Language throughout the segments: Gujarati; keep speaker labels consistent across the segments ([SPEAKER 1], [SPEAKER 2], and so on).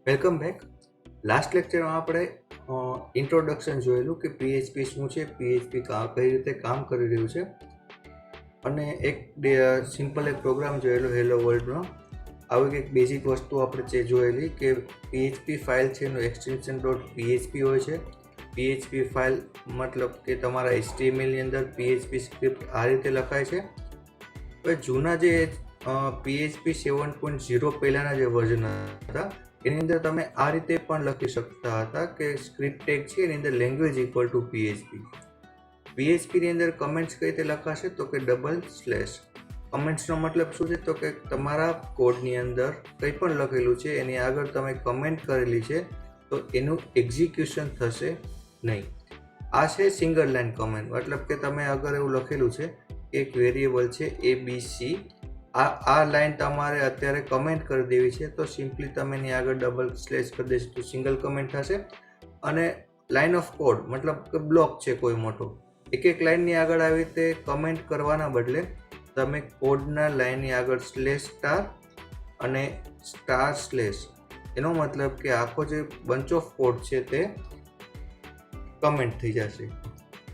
[SPEAKER 1] Welcome back. લાસ્ટ લેક્ચરમાં આપણે ઇન્ટ્રોડક્શન જોયેલું કે પીએચપી શું છે, પીએચપી કઈ રીતે કામ કરી રહ્યું છે, અને એક સિમ્પલ એક પ્રોગ્રામ જોયેલો હેલો વર્લ્ડનો. આવી કંઈક બેઝિક વસ્તુ આપણે જોયેલી કે પીએચપી ફાઇલ છે એનું એક્સટેન્શન .php હોય છે. પીએચપી ફાઇલ મતલબ કે તમારા HTMLની અંદર પીએચપી સ્ક્રિપ્ટ આ રીતે લખાય છે. હવે જૂના જે પીએચપી 7.0 પહેલાંના જે વર્ઝન હતા એની અંદર તમે આ રીતે પણ લખી શકતા હતા કે સ્ક્રિપ્ટ ટેગ છે એની અંદર લેંગ્વેજ ઇક્વલ ટુ પીએચપી. પીએચપીની અંદર કમેન્ટ્સ કઈ રીતે લખાશે તો કે /. કમેન્ટ્સનો મતલબ શું છે તો કે તમારા કોડની અંદર કંઈ પણ લખેલું છે એની આગળ તમે કમેન્ટ કરેલી છે તો એનું એક્ઝિક્યુશન થશે નહીં. આ છે સિંગલ લાઇન કમેન્ટ, મતલબ કે તમે અગર એવું લખેલું છે કે એક વેરિયેબલ છે ABC, આ લાઈન તમારે અત્યારે કમેન્ટ કરી દેવી છે તો સિમ્પલી તમે એની આગળ // કરી દેશો તો સિંગલ કમેન્ટ થશે. અને લાઇન ઓફ કોડ મતલબ કે બ્લોક છે કોઈ મોટો, એક લાઇનની આગળ આવી રીતે કમેન્ટ કરવાના બદલે તમે કોડના લાઇનની આગળ /* અને // એનો મતલબ કે આખો જે બંચ ઓફ કોડ છે તે કમેન્ટ થઈ જશે.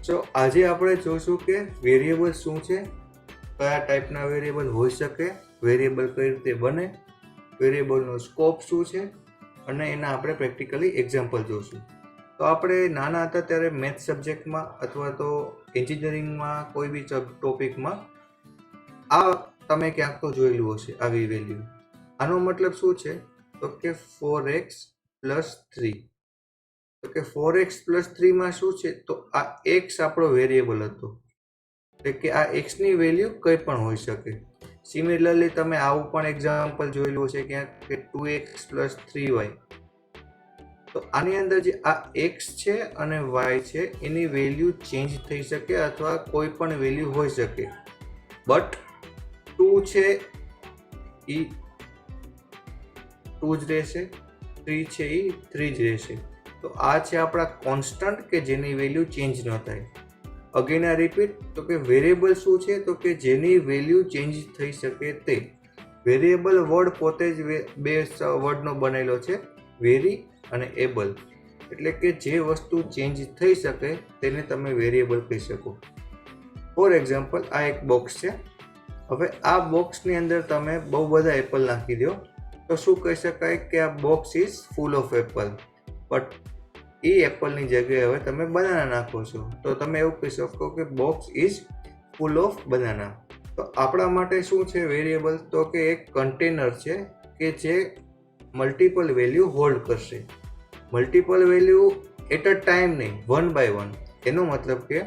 [SPEAKER 1] સો આજે આપણે જોઈશું કે વેરિયેબલ શું છે, કયા ટાઈપના વેરિયેબલ હોઈ શકે, વેરિયેબલ કઈ રીતે બને, વેરિયેબલનો સ્કોપ શું છે, અને એના આપણે પ્રેક્ટિકલી એક્ઝામ્પલ જોઈશું. તો આપણે નાના હતા ત્યારે મેથ્સ સબ્જેક્ટમાં અથવા તો એન્જિનિયરિંગમાં કોઈ બી ટોપિકમાં આ તમે ક્યાંક તો જોયેલું હશે આવી વેલ્યુ. આનો મતલબ શું છે તો કે 4x + 3. તો કે 4x + 3 માં શું છે તો આ x આપણો વેરિયેબલ હતો, એટલે કે આ x ની વેલ્યુ કંઈ પણ હોઈ શકે. સિમિલરલી તમે આવું પણ એક્ઝામ્પલ જોયેલું હશે ક્યાંક કે 2x + 3y. તો આની અંદર જે આ x છે અને y છે એની વેલ્યુ ચેન્જ થઈ શકે અથવા કોઈ પણ વેલ્યુ હોઈ શકે, બટ 2 છે એ 2 જ રહેશે, 3 છે એ 3 જ રહેશે. તો આ છે આપણા કોન્સ્ટન્ટ કે જેની વેલ્યુ ચેન્જ ન થાય. અગેન આ રિપીટ તો કે વેરિયેબલ શું છે તો કે જેની વેલ્યુ ચેન્જ થઈ શકે તે. વેરિયેબલ વર્ડ પોતે જ બે વર્ડનો બનેલો છે, વેરી અને એબલ, એટલે કે જે વસ્તુ ચેન્જ થઈ શકે તેને તમે વેરિયેબલ કહી શકો. ફોર એક્ઝામ્પલ આ એક બોક્સ છે. હવે આ બોક્સની અંદર તમે બહુ બધા એપલ નાખી દો તો શું કહી શકાય કે આ box is full of apple, but એ એપલની જગ્યાએ હવે તમે બનાના નાખો છો તો તમે એવું કહી શકો કે box is full of banana. તો આપણા માટે શું છે વેરિયેબલ તો કે એક કન્ટેનર છે કે જે મલ્ટિપલ વેલ્યુ હોલ્ડ કરશે. Multiple value at a time નહીં, 1 by 1. એનો મતલબ કે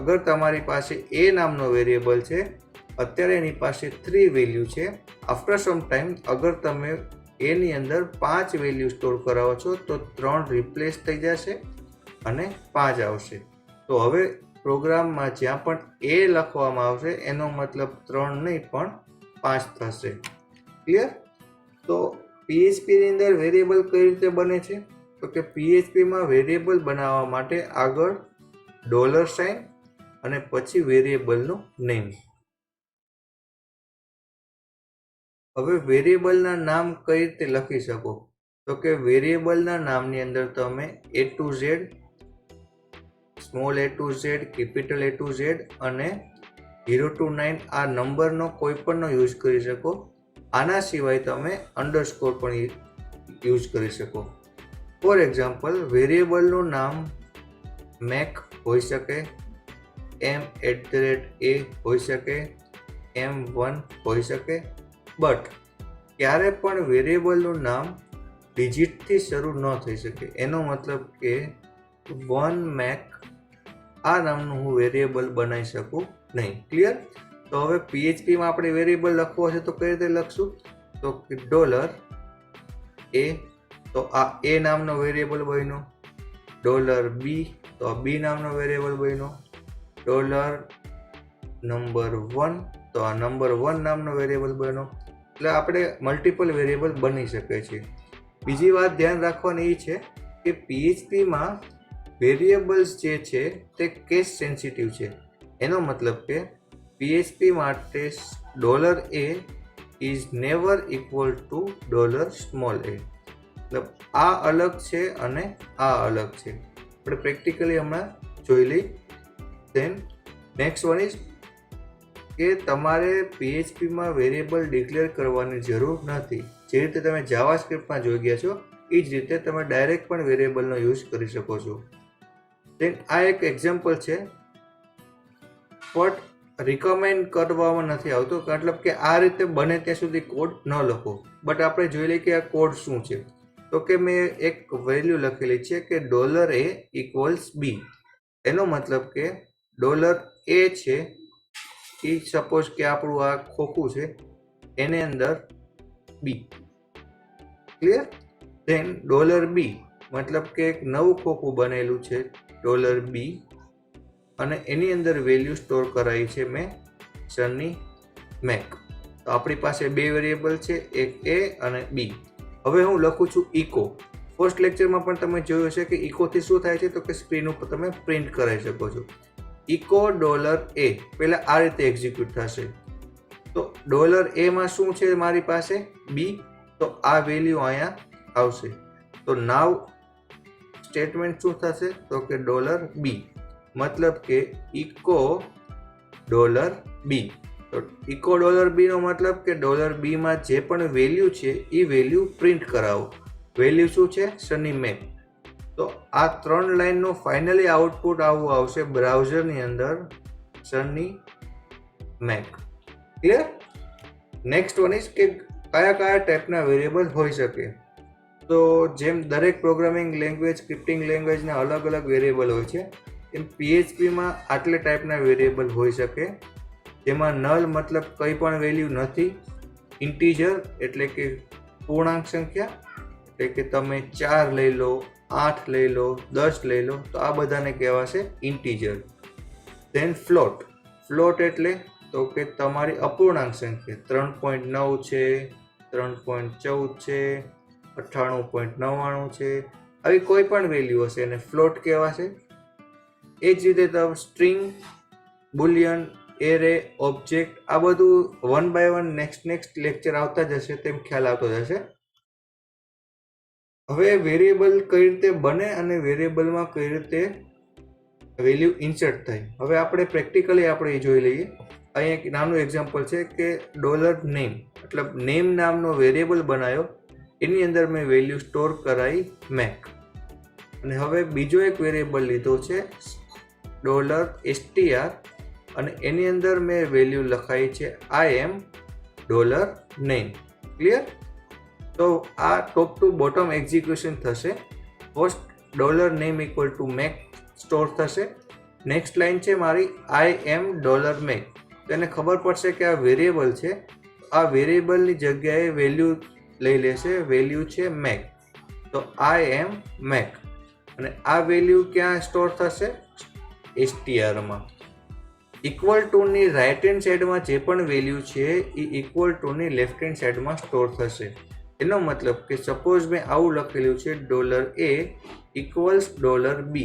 [SPEAKER 1] અગર તમારી પાસે એ નામનો વેરિયેબલ છે, અત્યારે એની પાસે 3 વેલ્યુ છે, આફ્ટર સમ ટાઈમ અગર તમે એની અંદર 5 વેલ્યુ સ્ટોર કરાવો છો તો 3 રિપ્લેસ થઈ જશે અને 5 આવશે. તો હવે પ્રોગ્રામમાં જ્યાં પણ એ લખવામાં આવશે એનો મતલબ 3 નહીં પણ 5 થશે. ક્લિયર? તો પીએચપીની અંદર વેરિયેબલ કઈ રીતે બને છે તો કે પીએચપીમાં વેરિયેબલ બનાવવા માટે આગળ $, અને પછી વેરિયેબલનું નેમ. હવે વેરિયેબલના નામ કઈ રીતે લખી શકો તો કે વેરિયેબલના નામની અંદર તમે A to Z, small a to z, capital A to Z અને 0 to 9 આ નંબરનો કોઈ પણનો યુઝ કરી શકો. આના સિવાય તમે અંડરસ્કોર પણ યુઝ કરી શકો. ફોર એક્ઝામ્પલ વેરિયેબલનું નામ મેક હોઈ શકે, m@a હોઈ શકે, m1 હોઈ શકે, બટ ક્યારે પણ વેરિયેબલનું નામ ડિજિટથી શરૂ ન થઈ શકે. એનો મતલબ કે 1 મેક આ નામનું હું વેરિયેબલ બનાવી શકું નહીં. ક્લિયર? તો હવે પીએચપીમાં આપણે વેરિયેબલ લખવો હશે તો કઈ રીતે લખશું તો કે $a, તો આ a નામનો વેરિયેબલ બન્યો, $b તો આ b નામનો વેરિયેબલ બન્યો, $1 તો આ નંબર 1 નામનો વેરિયેબલ બન્યો. એટલે આપણે મલ્ટિપલ વેરિયેબલ બની શકે છે. બીજી વાત ધ્યાન રાખવાની એ છે કે પીએચપીમાં વેરિયેબલ્સ જે છે તે કેસ સેન્સિટિવ છે. એનો મતલબ કે પીએચપી માટે $a is never equal to $a. મતલબ આ અલગ છે અને આ અલગ છે. આપણે પ્રેક્ટિકલી હમણાં જોઈ લઈ. ધેન નેક્સ્ટ વન ઇઝ કે તમારે PHPમાં વેરિયેબલ ડિક્લેર કરવાની જરૂર નથી. જે રીતે તમે જાવાસ્ક્રિપ્ટમાં જોઈ ગયા છો એ જ રીતે તમે ડાયરેક્ટ પણ વેરિયેબલનો યુઝ કરી શકો છો. ધેન આ એક એક્ઝામ્પલ છે, બટ રિકમેન્ડ કરવામાં નથી આવતો, મતલબ કે આ રીતે બને ત્યાં સુધી કોડ ન લખો. બટ આપણે જોઈ લઈએ કે આ કોડ શું છે. તો કે મેં એક વેલ્યુ લખેલી છે કે $a = b. એનો મતલબ કે $a છે એ સપોઝ કે આપણું આ ખોખું છે એની અંદર b. ક્લિયર? ધેન $b મતલબ કે એક નવું ખોખું બનેલું છે $b અને એની અંદર વેલ્યુ સ્ટોર કરાવી છે મેં સની મેક. તો આપણી પાસે બે વેરિયેબલ છે, એક a અને b. હવે હું લખું છું ઇકો. ફર્સ્ટ લેક્ચરમાં પણ તમે જોયું હશે કે ઇકોથી શું થાય છે, તો કે સ્ક્રીન ઉપર તમે પ્રિન્ટ કરાવી શકો છો. ઇકો $a પહેલા આ રીતે એક્ઝિક્યુટ થશે. તો $a માં શું છે મારી પાસે b, તો આ વેલ્યુ અહીંયા આવશે. તો નાવ સ્ટેટમેન્ટ શું થશે, તો કે $b મતલબ કે ઇકો $b. તો ઇકો $b નો મતલબ કે $b માં જે પણ વેલ્યુ છે એ વેલ્યુ પ્રિન્ટ કરાવો. વેલ્યુ શું છે, સની મેક. તો આ 3 લાઈનનું ફાઇનલી આઉટપુટ આવું આવશે બ્રાઉઝરની અંદર, Sunny make. Clear? Next one is કે કયા કયા ટાઈપના વેરિયેબલ હોઈ શકે. તો જેમ દરેક પ્રોગ્રામિંગ લેંગ્વેજ, સ્ક્રિપ્ટિંગ લેંગ્વેજના અલગ અલગ વેરિયેબલ હોય છે, એમ PHPમાં આટલે ટાઈપના વેરિયેબલ હોઈ શકે. જેમાં નલ મતલબ કંઈ પણ વેલ્યુ નથી, ઇન્ટીજર એટલે કે પૂર્ણાંક સંખ્યા, એટલે કે તમે 4 લઈ લો, 8 લઈ લો, 10 લઈ લો, તો આ બધાને કહેવાશે ઇન્ટીજર. Than float. ફ્લોટ એટલે તો કે તમારી અપૂર્ણાંક સંખ્યા 3.9 છે, 3.14 છે, 98.99 છે, આવી કોઈ પણ વેલ્યુ હશે એને ફ્લોટ કહેવાશે. એ જ રીતે તમે સ્ટ્રિંગ, બુલિયન, એરે, ઓબ્જેક્ટ, આ બધું 1 by 1 નેક્સ્ટ લેક્ચર આવતા જશે તેમ ખ્યાલ આવતો જશે. હવે વેરિયેબલ કઈ રીતે બને અને વેરિયેબલમાં કઈ રીતે વેલ્યુ ઇન્સર્ટ થાય, હવે આપણે પ્રેક્ટિકલી આપણે એ જોઈ લઈએ. અહીં એક નાનું એક્ઝામ્પલ છે કે $name મતલબ નેમ નામનો વેરિયેબલ બનાવ્યો, એની અંદર મેં વેલ્યુ સ્ટોર કરાવી મેક. અને હવે બીજો એક વેરિયેબલ લીધો છે $str અને એની અંદર મેં વેલ્યુ લખાઈ છે $name. ક્લિયર? તો આ ટોપ ટુ બોટમ એક્ઝિક્યુશન થશે. ફર્સ્ટ $name = make સ્ટોર થશે. નેક્સ્ટ લાઈન છે મારી $make. તો એને ખબર પડશે કે આ વેરિયેબલ છે, આ વેરિયેબલની જગ્યાએ વેલ્યુ લઈ લેશે, વેલ્યુ છે make. તો make અને આ વેલ્યુ ક્યાં સ્ટોર થશે, str માં. ઇક્વલ ટુ ની રાઈટ હેન્ડ સાઈડમાં જે પણ વેલ્યુ છે એ ઇક્વલ ટુ ની લેફ્ટ હેન્ડ સાઈડમાં સ્ટોર થશે. એનો મતલબ કે સપોઝ મેં આવું લખેલું છે $a = $b.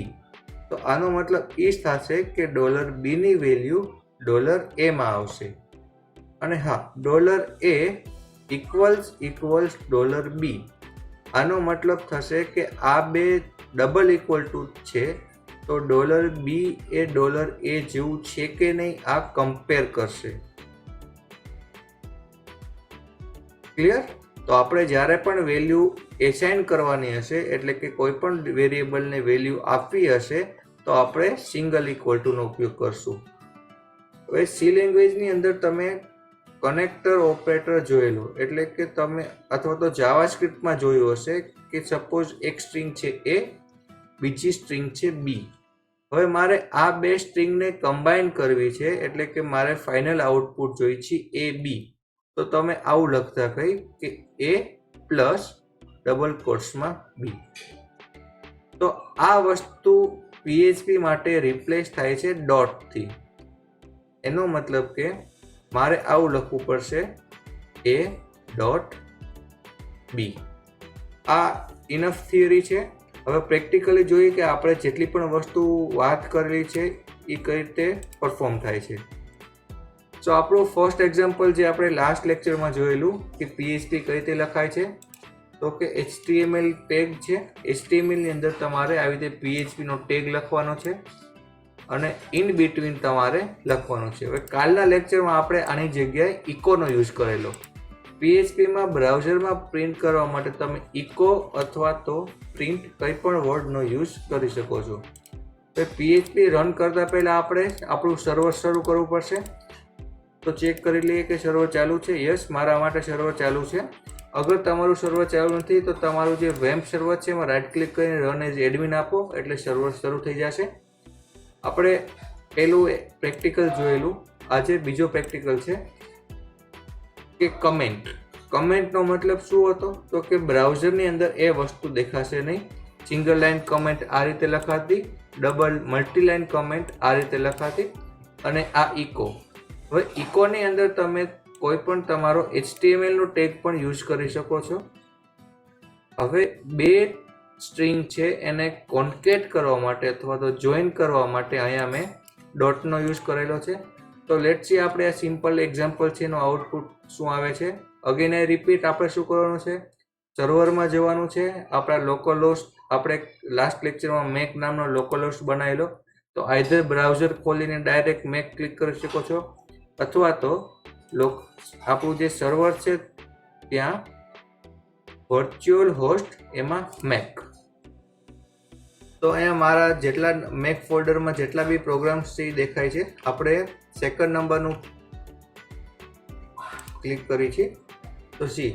[SPEAKER 1] તો આનો મતલબ એ જ થશે કે $b ની વેલ્યુ $a માં આવશે. અને હા, $a = $b. આનો મતલબ થશે કે આ બે ડબલ ઇક્વલ ટુ છે, તો $b એ $a જેવું છે કે નહીં આ કમ્પેર કરશે. ક્લિયર? તો આપણે જ્યારે પણ વેલ્યુ એસાઇન કરવાની હશે, એટલે કે કોઈ પણ વેરિયેબલને વેલ્યુ આપવી હશે, તો આપણે સિંગલ ઇક્વલ ટુનો ઉપયોગ કરશું. હવે સી લેંગ્વેજની અંદર તમે કનેક્ટર ઓપરેટર જોયેલો, એટલે કે તમે અથવા તો જાવાસ્ક્રિપ્ટમાં જોયું હશે કે સપોઝ એક સ્ટ્રિંગ છે a, બીજી સ્ટ્રિંગ છે b. હવે મારે આ બે સ્ટ્રિંગને કમ્બાઈન કરવી છે, એટલે કે મારે ફાઇનલ આઉટપુટ જોઈ છે ab. તો તમે આવું લખતા કઈ કે a પ્લસ ડબલ કોટ્સમાં b. તો આ વસ્તુ PHP માટે રિપ્લેસ થાય છે ડોટથી. એનો મતલબ કે મારે આવું લખવું પડશે a.b. આ ઇનફ થિયરી છે. હવે પ્રેક્ટિકલી જોઈએ કે આપણે જેટલી પણ વસ્તુ વાત કરેલી છે એ કઈ રીતે પરફોર્મ થાય છે. સો આપણું ફર્સ્ટ એક્ઝામ્પલ જે આપણે લાસ્ટ લેક્ચરમાં જોયેલું કે PHP કઈ રીતે લખાય છે, તો તો કે HTML ટેગ છે. HTML ની અંદર તમારે આવી રીતે PHP નો ટેગ લખવાનો છે અને ઇન બિટવીન તમારે લખવાનું છે. હવે કાલના લેક્ચરમાં આપણે આની જગ્યાએ ઇકોનો યુઝ કરેલો. PHPમાં બ્રાઉઝરમાં પ્રિન્ટ કરવા માટે તમે ઇકો અથવા તો પ્રિન્ટ કંઈ પણ વર્ડનો યુઝ કરી શકો છો. તો PHP રન કરતા પહેલા આપણે આપણું સર્વર શરૂ કરવું પડશે. તો ચેક કરી લઈએ કે સર્વર ચાલુ છે. યસ, મારા માટે સર્વર ચાલુ છે. અગર તમારું સર્વર ચાલુ નથી તો તમારું જે વેબ સર્વર છે એમાં રાઈટ ક્લિક કરીને રન એઝ એડમિન આપો એટલે સર્વર શરૂ થઈ જશે. આપણે પહેલું પ્રેક્ટિકલ જોયેલું, આજે બીજો પ્રેક્ટિકલ છે કે કમેન્ટ. કમેન્ટનો મતલબ શું હતો? તો કે બ્રાઉઝરની અંદર એ વસ્તુ દેખાશે નહીં. સિંગલ લાઇન કમેન્ટ આ રીતે લખાતી, ડબલ મલ્ટી લાઇન કમેન્ટ આ રીતે લખાતી, અને આ ઇકો. હવે ઇકોની અંદર તમે કોઈ પણ તમારો HTML નો ટેગ પણ યુઝ કરી શકો છો. હવે બે સ્ટ્રિંગ છે એને કોન્કેટ કરવા માટે અથવા તો જોઈન કરવા માટે અહીંયા મેં ડોટનો યુઝ કરેલો છે. તો લેટ્સ સી આપણે આ સિમ્પલ એક્ઝામ્પલ છે એનું આઉટપુટ શું આવે છે. અગેન આઈ રિપીટ, આપણે શું કરવાનું છે? સર્વરમાં જવાનું છે. આપણા લોકલ હોસ્ટ, આપણે લાસ્ટ લેક્ચરમાં મેક નામનો લોકલ હોસ્ટ બનાવેલો, તો આઈધર બ્રાઉઝર ખોલીને ડાયરેક્ટ મેક ક્લિક કરી શકો છો અથવા તો આપણું જે સર્વર છે ત્યાં વર્ચ્યુઅલ હોસ્ટ એમાં મેક. તો અહીંયા મારા જેટલા મેક ફોલ્ડરમાં જેટલા બી પ્રોગ્રામ્સ છે એ દેખાય છે. આપણે સેકન્ડ નંબરનું ક્લિક કરી છે તો સી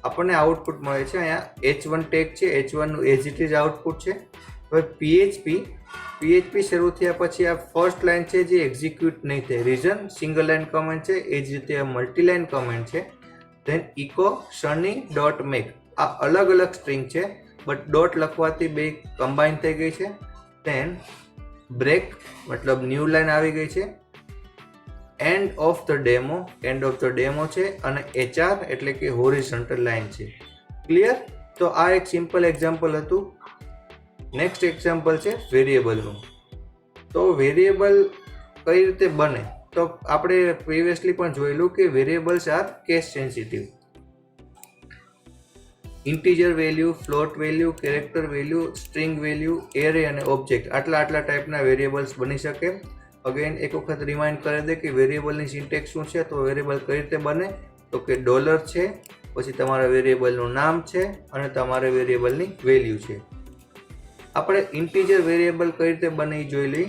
[SPEAKER 1] આપણને આઉટપુટ મળે છે. અહીંયા H1 ટેગ છે, H1 નું એઝ ઇટ ઇઝ આઉટપુટ છે. હવે PHP શરૂ થયા પછી આ ફર્સ્ટ લાઇન છે જે એક્ઝિક્યુટ નહીં થાય. રીઝન સિંગલ લાઇન કમેન્ટ છે, એ જ રીતે આ મલ્ટી લાઇન કમેન્ટ છે. Then echo sunny dot make, આ અલગ અલગ સ્ટ્રિંગ છે બટ ડોટ લખવાથી બે કમ્બાઈન થઈ ગઈ છે. ધેન બ્રેક મતલબ ન્યૂ લાઇન આવી ગઈ છે. એન્ડ ઓફ ધ ડેમો છે અને HR એટલે કે હોરિઝોન્ટલ લાઇન છે. ક્લિયર? તો આ એક સિમ્પલ એક્ઝામ્પલ હતું. નેક્સ્ટ એક્ઝામ્પલ છે વેરિયેબલનું. તો વેરિયેબલ કઈ રીતે બને? તો આપણે પ્રીવિયસલી પણ જોયેલું કે variables are case sensitive. Integer value, float value, character value, string value, array અને ઓબ્જેક્ટ, આટલા ટાઈપના વેરિયેબલ્સ બની શકે. અગેન એક વખત રિમાઇન્ડ કરી દે કે વેરિયેબલની સિન્ટેક્સ શું છે. તો વેરિયેબલ કઈ રીતે બને? તો કે ડોલર છે, પછી તમારા વેરિયેબલનું નામ છે અને તમારા વેરિયેબલની વેલ્યુ છે. આપણે ઇન્ટીજર વેરિયેબલ કઈ રીતે બને એ જોઈ લઈ.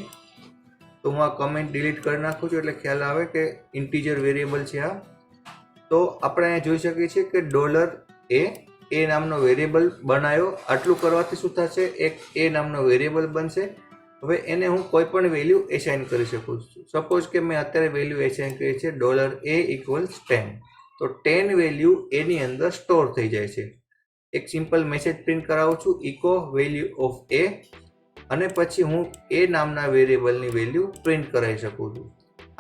[SPEAKER 1] તો હું આ કમેન્ટ ડિલીટ કરી નાખું છું એટલે ખ્યાલ આવે કે ઇન્ટીજર વેરિયેબલ છે આ. તો આપણે અહીંયા જોઈ શકીએ છીએ કે $a નામનો વેરિયેબલ બનાવ્યો. આટલું કરવાથી શું થશે? એક a નામનો વેરિયેબલ બનશે. હવે એને હું કોઈ પણ વેલ્યુ એસાઇન કરી શકું છું. સપોઝ કે મેં અત્યારે વેલ્યુ એસાઇન કરી છે $a = 10. તો 10 વેલ્યુ એની અંદર સ્ટોર થઈ જાય છે. એક સિમ્પલ મેસેજ પ્રિન્ટ કરાવું છું, ઇકો વેલ્યુ ઓફ a, અને પછી હું a નામના વેરિયેબલની વેલ્યુ પ્રિન્ટ કરાવી શકું છું.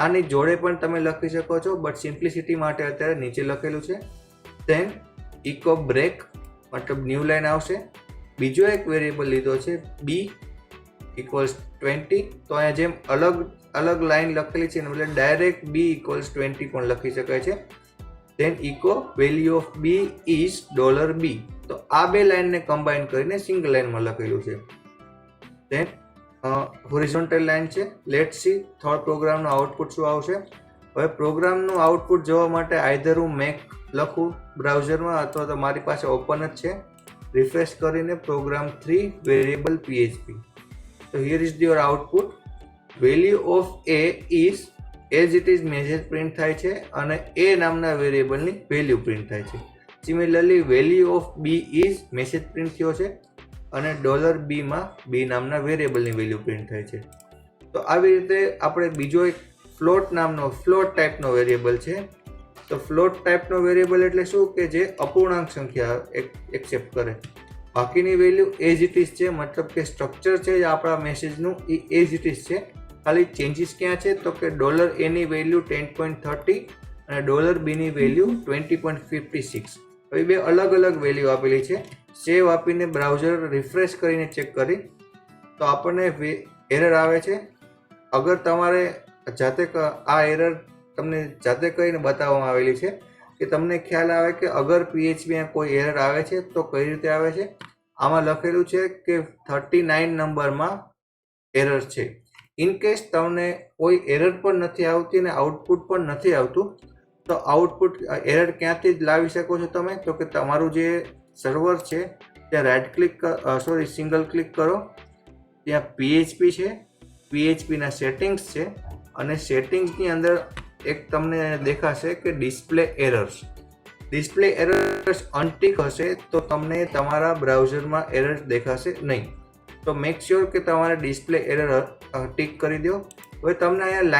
[SPEAKER 1] આની જોડે પણ તમે લખી શકો છો બટ સિમ્પ્લિસિટી માટે અત્યારે નીચે લખેલું છે. ધેન ઇકો બ્રેક મતલબ ન્યૂ લાઇન આવશે. બીજો એક વેરિયેબલ લીધો છે b = 20. તો અહીંયા જેમ અલગ લાઇન લખેલી છે એટલે ડાયરેક્ટ b = 20 પણ લખી શકાય છે. Then echo value of b is $b. તો આ બે લાઇનને કમ્બાઈન કરીને સિંગલ લાઇનમાં લખેલું છે. ધેન હોરિઝોન્ટલ લાઇન છે. લેટ્સ સી થર્ડ પ્રોગ્રામનું આઉટપુટ શું આવશે. હવે પ્રોગ્રામનું આઉટપુટ જોવા માટે આઈધર હું મેક લખું બ્રાઉઝરમાં અથવા તો મારી પાસે ઓપન જ છે. રિફ્રેશ કરીને પ્રોગ્રામ 3 વેરિયેબલ PHP. તો here is your output. Value of a is as it is message print થાય છે અને a નામના વેરિયેબલની વેલ્યુ પ્રિન્ટ થાય છે. Similarly value of b is message print થયો છે અને $b માં b નામના વેરિયેબલની વેલ્યુ પ્રિન્ટ થાય છે. તો આવી રીતે આપણે બીજો એક ફ્લોટ ટાઈપનો વેરિયેબલ છે. તો ફ્લોટ ટાઈપનો વેરિયેબલ એટલે શું કે જે અપૂર્ણાંક સંખ્યા એક્સેપ્ટ કરે. બાકીની વેલ્યુ એઝ ઇટ ઇઝ છે, મતલબ કે સ્ટ્રક્ચર છે આપણા મેસેજનું એ એઝ ઇટ ઇઝ છે. ખાલી ચેન્જીસ ક્યાં છે તો કે $a ની વેલ્યુ 10.30 અને $b ની વેલ્યુ 20.56. હવે બે અલગ અલગ વેલ્યુ આપેલી છે. સેવ આપીને બ્રાઉઝર રિફ્રેશ કરીને ચેક કરી તો આપણને એરર આવે છે. અગર તમારે આ એરર તમને જાતે કરીને બતાવવામાં આવેલી છે. કે તમને ખ્યાલ આવે કે અગર PHPમાં કોઈ એરર આવે છે તો કઈ રીતે આવે છે. આમાં લખેલું છે કે 39 નંબરમાં એરર છે. ઇન કેસ તમને કોઈ એરર પણ નથી આવતી અને આઉટપુટ પણ નથી આવતું તો આઉટપુટ એરર ક્યાંથી જ લાવી શકો છો તમે, તો કે તમારું જે સર્વર છે ત્યાં રાઈટ ક્લિક સિંગલ ક્લિક કરો, ત્યાં PHP છે, PHPના સેટિંગ્સ છે અને સેટિંગ્સની અંદર એક તમને દેખાશે કે ડિસ્પ્લે એરર્સ. ડિસ્પ્લે એરર્સ અનટિક હશે તો તમને તમારા બ્રાઉઝરમાં એરર્સ દેખાશે નહીં. તો મેક શ્યોર કે તમારે ડિસ્પ્લે એરર ટિક કરી દો. હવે તમને અહીંયા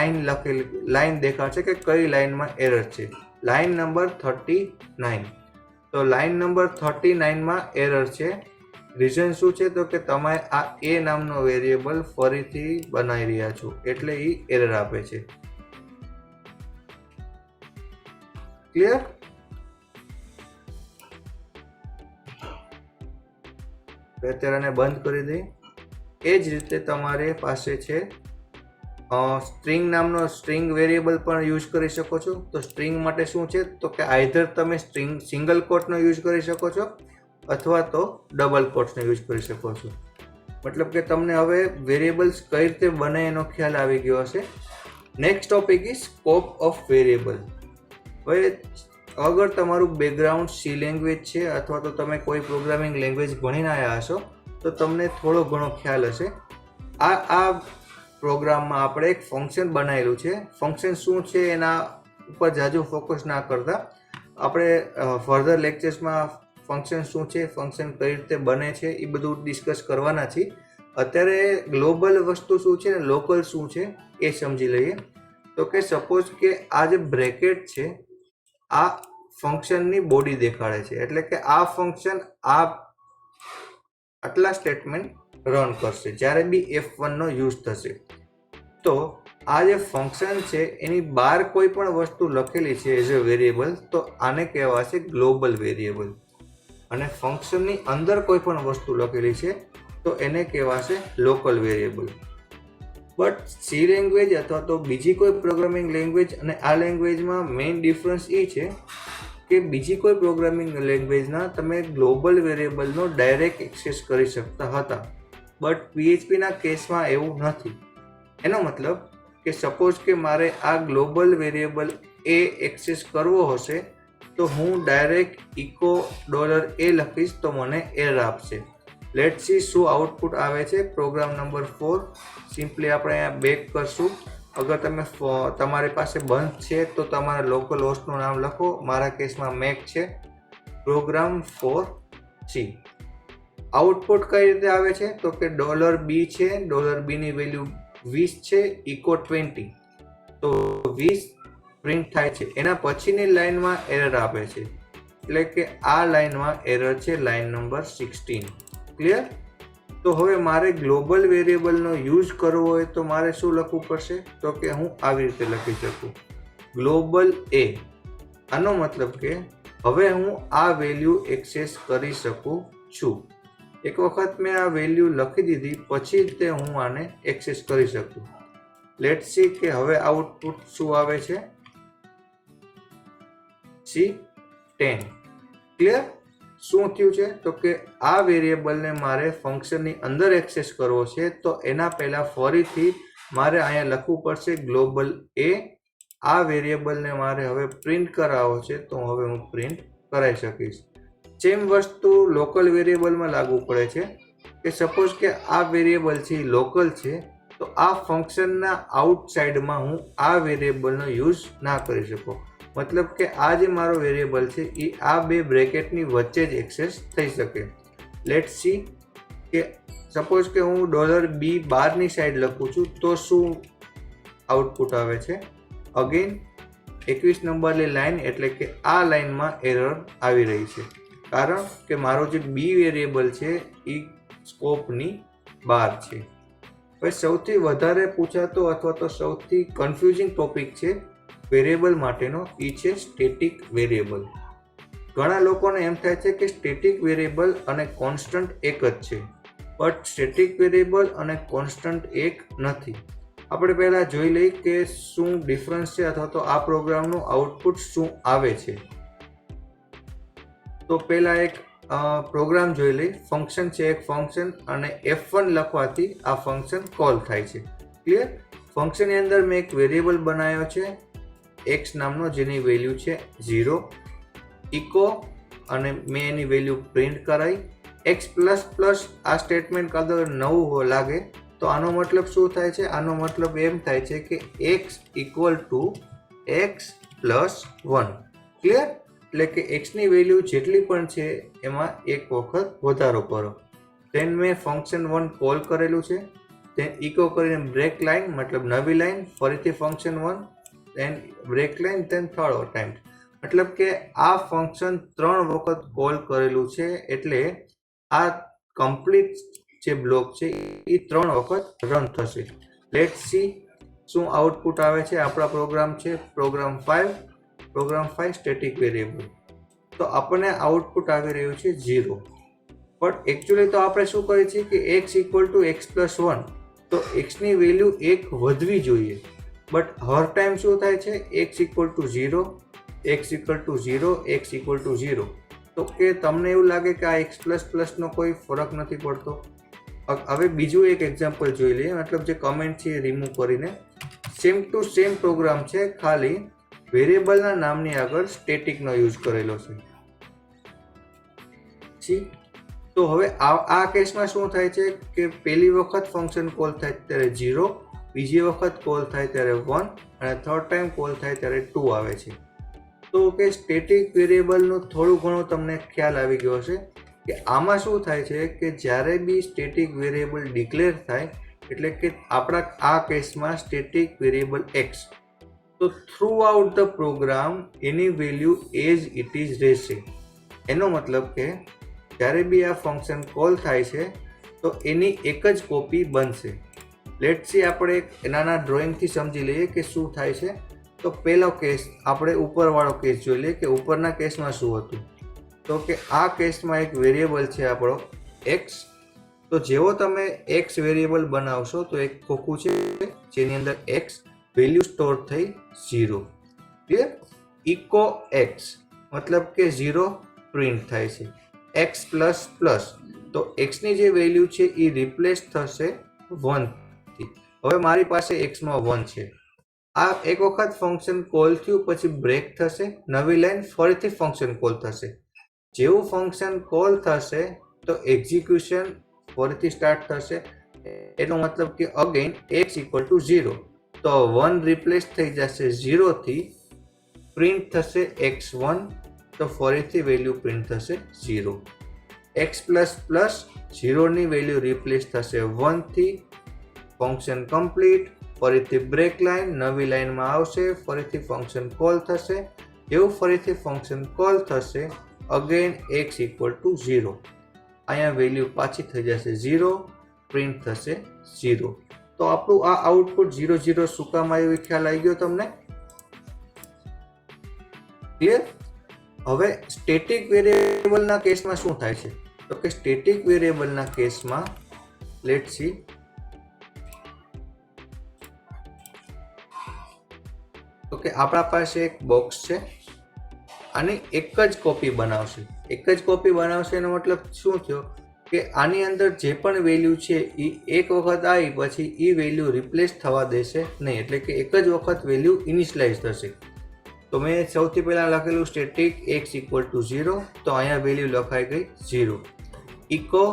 [SPEAKER 1] લાઈન દેખાશે કે કઈ લાઈનમાં એરર છે. Line number 39. તો લાઈન નંબર 39માં એરર છે. રીઝન શું છે તો કે તમે આ એ નામનો વેરિયેબલ ફરીથી બનાવી રહ્યા છો એટલે એ એરર આપે છે. ક્લિયર? અત્યારે આને બંધ કરી દઈએ. એ જ રીતે તમારી પાસે છે સ્ટ્રિંગ નામનો સ્ટ્રિંગ વેરિયેબલ પણ યુઝ કરી શકો છો. તો સ્ટ્રિંગ માટે શું છે તો કે આઈધર તમે સ્ટ્રિંગ સિંગલ કોટનો યુઝ કરી શકો છો અથવા તો ડબલ કોટ્સનો યુઝ કરી શકો છો. મતલબ કે તમને હવે વેરિયેબલ્સ કઈ રીતે બને એનો ખ્યાલ આવી ગયો હશે. Next topic is scope of variable. હવે અગર તમારું બેકગ્રાઉન્ડ સી લેંગ્વેજ છે અથવા તો તમે કોઈ પ્રોગ્રામિંગ લેંગ્વેજ ભણીને આવ્યા હશો તો તમને થોડો ઘણો ખ્યાલ હશે. આ પ્રોગ્રામમાં આપણે એક ફંક્શન બનાવેલું છે. ફંક્શન શું છે એના ઉપર જાજુ ફોકસ ના કરતા આપણે ફર્ધર લેક્ચર્સમાં ફંક્શન શું છે, ફંક્શન કઈ રીતે બને છે એ બધું ડિસ્કસ કરવાના છીએ. અત્યારે ગ્લોબલ વસ્તુ શું છે ને લોકલ શું છે એ સમજી લઈએ. તો કે સપોઝ કે આ જે બ્રેકેટ છે આ ફંક્શનની બોડી દેખાડે છે એટલે કે આ ફંક્શન આટલા સ્ટેટમેન્ટ રન કરશે જ્યારે બી F1 નો યુઝ થશે. તો આ જે ફંક્શન છે એની બહાર કોઈ પણ વસ્તુ લખેલી છે એઝ અ વેરિયેબલ તો આને કહેવાશે ગ્લોબલ વેરિયેબલ. અને ફંક્શનની અંદર કોઈ પણ વસ્તુ લખેલી છે તો એને કહેવાશે local variable. But she language અથવા તો બીજી કોઈ પ્રોગ્રામિંગ લેંગ્વેજ અને આ લેંગ્વેજમાં મેઇન ડિફરન્સ એ છે કે બીજી કોઈ પ્રોગ્રામિંગ લેંગ્વેજના તમે ગ્લોબલ વેરિયેબલનો ડાયરેક્ટ એક્સેસ કરી શકતા હતા. બટ PHPના કેસમાં એવું નથી. એનો મતલબ કે સપોઝ કે મારે આ ગ્લોબલ વેરિયેબલ એ એક્સેસ કરવો હશે તો હું ડાયરેક્ટ ઇકો $a લખીશ તો મને એરર આપશે. લેટ્સ સી શું આઉટપુટ આવે છે. પ્રોગ્રામ નંબર 4 સિમ્પલી આપણે અહીંયા બેક કરશું. અગર તમે તમારી પાસે બંધ છે તો તમારા લોકલ હોસ્ટનું નામ લખો. મારા કેસમાં મેક છે. Programme 4C. આઉટપુટ કઈ રીતે આવે છે તો કે $b છે. $b ની વેલ્યુ 20 છે, ઇકો 20. તો 20 પ્રિન્ટ થાય છે. એના પછીની લાઈનમાં એરર આપે છે એટલે કે આ લાઈનમાં એરર છે લાઈન નંબર 16. ક્લિયર? તો હવે મારે ગ્લોબલ વેરિયેબલનો યુઝ કરવો હોય તો મારે શું લખવું પડશે તો કે હું આવી રીતે લખી શકું ગ્લોબલ a. આનો મતલબ કે હવે હું આ વેલ્યુ એક્સેસ કરી શકું છું. એક વખત મેં આ વેલ્યુ લખી દીધી પછી જ તે હું આને એક્સેસ કરી શકું. લેટ્સ સી કે હવે આઉટપુટ શું આવે છે. C10. ક્લિયર? શું થયું છે તો કે આ વેરિયેબલને મારે ફંક્શનની અંદર એક્સેસ કરવો છે તો એના પહેલા ફરીથી મારે અહીંયા લખવું પડશે ગ્લોબલ a. આ વેરિયેબલને મારે હવે પ્રિન્ટ કરાવવો છે તો હવે હું પ્રિન્ટ કરાવી શકીશ. સેમ વસ્તુ લોકલ વેરિયેબલમાં લાગુ પડે છે કે સપોઝ કે આ વેરિયેબલ છે લોકલ છે તો આ ફંક્શનના આઉટસાઇડમાં હું આ વેરિયેબલનો યુઝ ના કરી શકું. મતલબ કે આ જે મારો વેરિયેબલ છે એ આ બે બ્રેકેટની વચ્ચે જ એક્સેસ થઈ શકે. લેટ્સ સી કે સપોઝ કે હું $b બહારની સાઈડ લખું છું તો શું આઉટપુટ આવે છે. અગેન 21 નંબરની લાઈન એટલે કે આ લાઈનમાં એરર આવી રહી છે કારણ કે મારો જે બી વેરિયેબલ છે એ સ્કોપની બહાર છે. હવે સૌથી વધારે પૂછાતો અથવા તો સૌથી કન્ફ્યુઝિંગ ટોપિક છે વેરિયેબલ માટેનો એ છે સ્ટેટિક વેરિયેબલ. ઘણા લોકોને એમ થાય છે કે સ્ટેટિક વેરિયેબલ અને કોન્સ્ટન્ટ એક જ છે. બટ સ્ટેટિક વેરિયેબલ અને કોન્સ્ટન્ટ એક નથી. આપણે પહેલાં જોઈ લઈએ કે શું ડિફરન્સ છે અથવા તો આ પ્રોગ્રામનું આઉટપુટ શું આવે છે. તો પહેલા એક પ્રોગ્રામ જોઈ લઈ. ફંક્શન છે એક ફંક્શન, અને F1 લખવાથી આ ફંક્શન કોલ થાય છે. ક્લિયર? ફંક્શનની અંદર મેં એક વેરિયેબલ બનાવ્યો છે x નામનો, જેની વેલ્યુ છે 0. ઇકો, અને મેં એની વેલ્યુ પ્રિન્ટ કરાવી. x પ્લસ પ્લસ આ સ્ટેટમેન્ટ કાં નવું લાગે તો આનો મતલબ શું થાય છે? આનો મતલબ એમ થાય છે કે x equal to x plus 1. Clear? એટલે કે x ની વેલ્યુ જેટલી પણ છે એમાં એક વખત વધારો કરો. દેન મેં ફંક્શન 1 કોલ કરેલું છે. દેન ઇકો કરીને બ્રેક લાઇન, મતલબ નવી લાઇન, ફરીથી ફંક્શન 1, દેન બ્રેક લાઇન, દેન થર્ડ ટાઈમ. મતલબ કે આ ફંક્શન 3 વખત કોલ કરેલું છે, એટલે આ કમ્પ્લીટ જે બ્લોક છે એ 3 વખત રન થશે. લેટ્સ સી શું આઉટપુટ આવે છે. આપણા પ્રોગ્રામ છે પ્રોગ્રામ 5 સ્ટેટિક વેરિયેબલ. તો આપણને આઉટપુટ આવી રહ્યું છે 0. પણ એકચ્યુઅલી તો આપણે શું કરીએ છીએ કે x equal to x plus 1, તો x ની વેલ્યુ 1 વધવી જોઈએ. બટ હર ટાઈમ શું થાય છે? x equal to 0, x equal to 0, x equal to 0. તો કે તમને એવું લાગે કે આ x પ્લસ પ્લસનો કોઈ ફરક નથી પડતો. હવે બીજું એક એક્ઝામ્પલ જોઈ લઈએ. મતલબ જે કમેન્ટ છે એ રિમૂવ કરીને સેમ ટુ સેમ પ્રોગ્રામ છે, ખાલી વેરિયેબલના નામની આગળ સ્ટેટિકનો યુઝ કરેલો છે. તો હવે આ કેસમાં શું થાય છે કે પહેલી વખત ફંક્શન કોલ થાય ત્યારે 0, બીજી વખત કોલ થાય ત્યારે 1, અને થર્ડ ટાઈમ કોલ થાય ત્યારે 2 આવે છે. તો કે સ્ટેટિક વેરિયેબલનું થોડું ઘણું તમને ખ્યાલ આવી ગયો હશે કે આમાં શું થાય છે કે જ્યારે બી સ્ટેટિક વેરિયેબલ ડિક્લેર થાય, એટલે કે આપણા આ કેસમાં સ્ટેટિક વેરિયેબલ x, તો થ્રુ આઉટ ધ પ્રોગ્રામ એની વેલ્યુ એઝ ઇટ ઇઝ રહેશે. એનો મતલબ કે જ્યારે બી આ ફંક્શન કોલ થાય છે તો એની એક જ કોપી બનશે. લેટ્સ સી આપણે એક નાના ડ્રોઈંગથી સમજી લઈએ કે શું થાય છે. તો પહેલો કેસ આપણે ઉપરવાળો કેસ જોઈ લઈએ કે ઉપરના કેસમાં શું હતું. તો કે આ કેસમાં એક વેરિયેબલ છે આપણો x. તો જેવો તમે x વેરિયેબલ બનાવશો તો એક ખોખું છે જેની અંદર x વેલ્યુ સ્ટોર થઈ 0. ક્લિયર? ઇકો x મતલબ કે 0 પ્રિન્ટ થાય છે. x પ્લસ પ્લસ, તો x ની જે વેલ્યુ છે એ રિપ્લેસ થશે 1 થી. હવે મારી પાસે x માં 1 છે. આ એક વખત ફંક્શન કોલ થયું પછી બ્રેક થશે, નવી લાઈન, ફરીથી ફંક્શન કોલ થશે. જેવું ફંક્શન કોલ થશે તો એક્ઝિક્યુશન ફરીથી સ્ટાર્ટ થશે. એનો મતલબ કે અગેન x ઇક્વલ ટુ 0, તો 1 રિપ્લેસ થઈ જશે 0 થી, પ્રિન્ટ થશે x1, તો ફરીથી વેલ્યુ પ્રિન્ટ થશે 0. x પ્લસ પ્લસ 0 ની વેલ્યુ રિપ્લેસ થશે 1 થી, ફંક્શન કમ્પ્લીટ, ફરીથી બ્રેક લાઇન, નવી લાઇનમાં આવશે, ફરીથી ફંક્શન કોલ થશે. એવું ફરીથી ફંક્શન કોલ થશે, અગેન x ઇક્વલ ટુ 0. અહીંયા વેલ્યુ પાછી થઈ જશે 0, પ્રિન્ટ થશે 0. તો આપણું આ આઉટપુટ 0 0 શું કામ આવ્યું ખ્યાલ આવી ગયો તમને? ક્લિયર? હવે સ્ટેટિક વેરિયેબલના કેસમાં શું થાય છે? તો કે સ્ટેટિક વેરિયેબલના કેસમાં લેટ્સ સી, તો કે આપણા પાસે એક બોક્સ છે, આની એક જ કોપી બનાવશે. એક જ કોપી બનાવશે એનો મતલબ શું થયો કે આની અંદર જે પણ વેલ્યુ છે એ એક વખત આવી પછી એ વેલ્યુ રિપ્લેસ થવા દેશે નહીં, એટલે કે એક જ વખત વેલ્યુ ઇનિશિયલાઇઝ થશે. તો મેં સૌથી પહેલાં લખેલું સ્ટેટિક x ઇક્વલ ટુ 0, તો અહીંયા વેલ્યુ લખાઈ ગઈ 0. ઇકો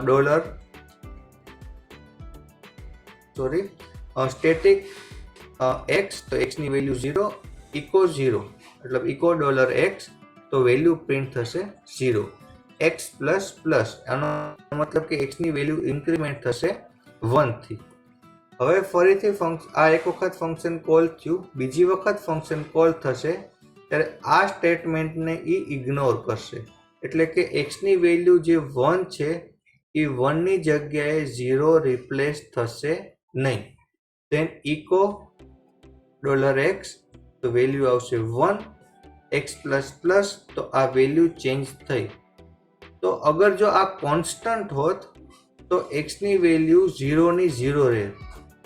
[SPEAKER 1] ડોલર સ્ટેટિક x, તો x ની વેલ્યુ 0, ઇકો 0, મતલબ ઇકો ડોલર x, તો વેલ્યુ પ્રિન્ટ થશે 0. x પ્લસ પ્લસ, આનો મતલબ કે x ની વેલ્યુ ઇન્ક્રીમેન્ટ થશે 1 થી. હવે ફરીથી આ એક વખત ફંક્શન કોલ થયું, બીજી વખત ફંક્શન કોલ થશે ત્યારે આ સ્ટેટમેન્ટને એ ઇગ્નોર કરશે. એટલે કે x ની વેલ્યુ જે 1 છે એ 1 ની જગ્યાએ 0 રિપ્લેસ થશે નહીં. દેન ઇકો $x, તો વેલ્યુ આવશે 1, x પ્લસ પ્લસ, તો આ વેલ્યુ ચેન્જ થઈ. તો અગર જો આ કોન્સ્ટન્ટ હોત તો x ની વેલ્યુ 0 ની 0 રહે.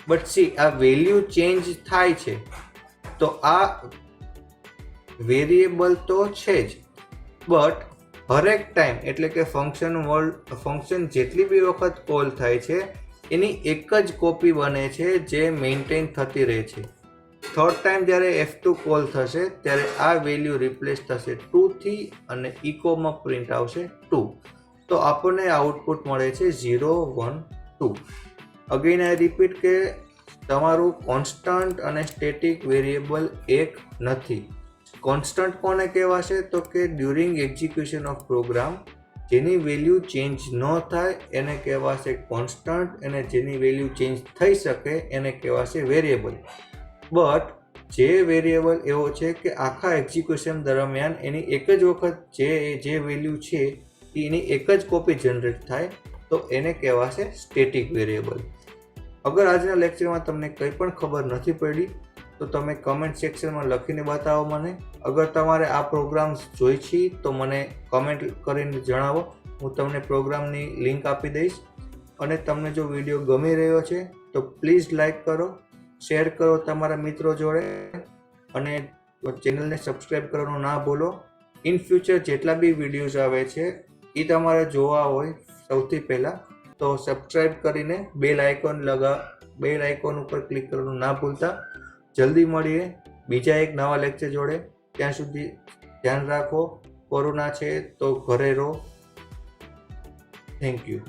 [SPEAKER 1] બટ સી આ વેલ્યુ ચેન્જ થાય છે, તો આ વેરિયેબલ તો છે જ, બટ હરેક ટાઈમ એટલે કે ફંક્શન જેટલી બી વખત કોલ થાય છે એની એક જ કોપી બને છે જે મેન્ટેન થતી રહે છે. થર્ડ ટાઈમ જ્યારે F2 કોલ થશે ત્યારે આ વેલ્યુ રિપ્લેસ થશે 2 થી અને ઇકોમાં પ્રિન્ટ આવશે 2. તો આપણને આઉટપુટ મળે છે 0 1 2. અગેન આઈ રિપીટ કે તમારું કોન્સ્ટન્ટ અને સ્ટેટિક વેરિયેબલ એક નથી. કોન્સ્ટન્ટ કોને કહેવાશે તો કે ડ્યુરિંગ એક્ઝિક્યુશન ઓફ પ્રોગ્રામ જેની વેલ્યુ ચેન્જ ન થાય એને કહેવાશે કોન્સ્ટન્ટ, અને જેની વેલ્યુ ચેન્જ થઈ શકે એને કહેવાશે વેરિયેબલ. બટ જે વેરિયેબલ એવો છે કે આખા એક્ઝિક્યુશન દરમિયાન એની એક જ વખત જે વેલ્યુ છે એની એક જ કોપી જનરેટ થાય તો એને કહેવાશે સ્ટેટિક વેરિયેબલ. અગર આજના લેક્ચરમાં તમને કંઈ પણ ખબર નથી પડી તો તમે કમેન્ટ સેક્શનમાં લખીને બતાવો મને. અગર તમારે આ પ્રોગ્રામ્સ જોઈ છે તો મને કમેન્ટ કરીને જણાવો, હું તમને પ્રોગ્રામની લિંક આપી દઈશ. અને તમને જો વિડીયો ગમી રહ્યો છે તો પ્લીઝ લાઈક કરો, શેર કરો તમારા મિત્રો જોડે, અને ચેનલને સબસ્ક્રાઈબ કરવાનું ના ભૂલો. ઇન ફ્યુચર જેટલા બી વિડીયોઝ આવે છે એ તમારે જોવા હોય સૌથી પહેલાં તો સબસ્ક્રાઈબ કરીને બેલ આઇકોન ઉપર ક્લિક કરવાનું ના ભૂલતા. જલ્દી મળીએ બીજા એક નવા લેક્ચર જોડે. ત્યાં સુધી ધ્યાન રાખો. કોરોના છે તો ઘરે રહો. Thank you.